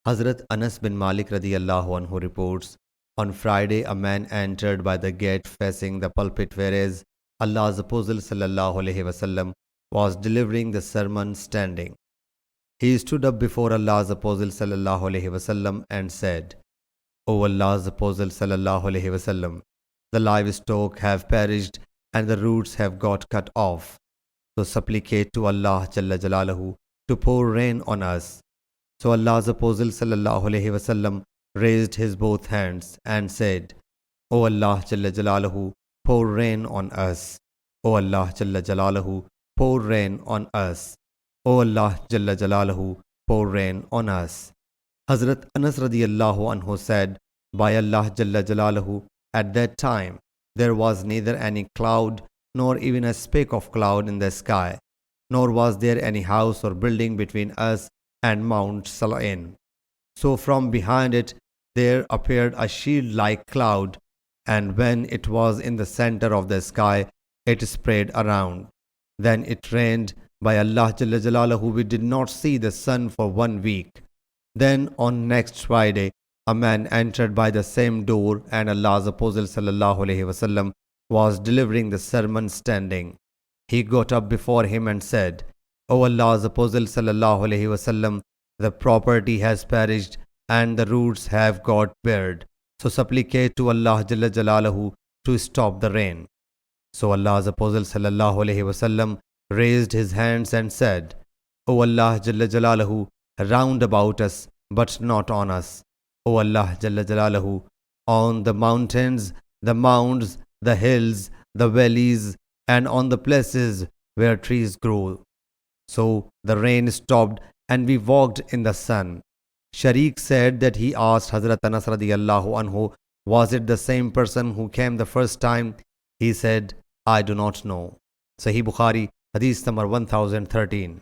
Hazrat Anas bin Malik radiyallahu anhu reports, on Friday a man entered by the gate facing the pulpit, whereas Allah's Apostle sallallahu alaihi wasallam was delivering the sermon standing. He stood up before Allah's Apostle sallallahu alaihi wasallam and said, O Allah's Apostle sallallahu alaihi wasallam, the livestock have perished and the roots have got cut off. So supplicate to Allah Jalla Jalaluhu to pour rain on us. So Allah's Apostle sallallahu alaihi wasallam raised his both hands and said, O Allah Jalla Jalaluhu, pour rain on us. O Allah Jalla Jalaluhu, pour rain on us. O Allah Jalla Jalaluhu, pour rain on us. Hazrat Anas radiyallahu anhu said, by Allah Jalla Jalaluhu, at that time there was neither any cloud nor even a speck of cloud in the sky, nor was there any house or building between us and Mount Salain. So from behind it there appeared a shield-like cloud, and when it was in the center of the sky, it spread around. Then it rained. By Allah Jalla Jalaluhu, we did not see the sun for 1 week. Then on next Friday, a man entered by the same door, and Allah's Apostle sallallahu alaihi wasallam was delivering the sermon standing. He got up before him and said, O Allah's Apostle sallallahu alaihi wasallam, the property has perished and the roots have got bared. So supplicate to Allah Jalla Jalaluhu to stop the rain. So Allah's Apostle sallallahu alaihi wasallam raised his hands and said, O Allah Jalla Jalaluhu, round about us, but not on us. O Allah Jalla Jalaluhu, on the mountains, the mounds, the hills, the valleys, and on the places where trees grow. So the rain stopped and we walked in the sun. Sharik said that he asked Hazrat Anas radiyallahu anhu, was it the same person who came the first time? He said, I do not know. Sahih Bukhari, Hadith number 1013.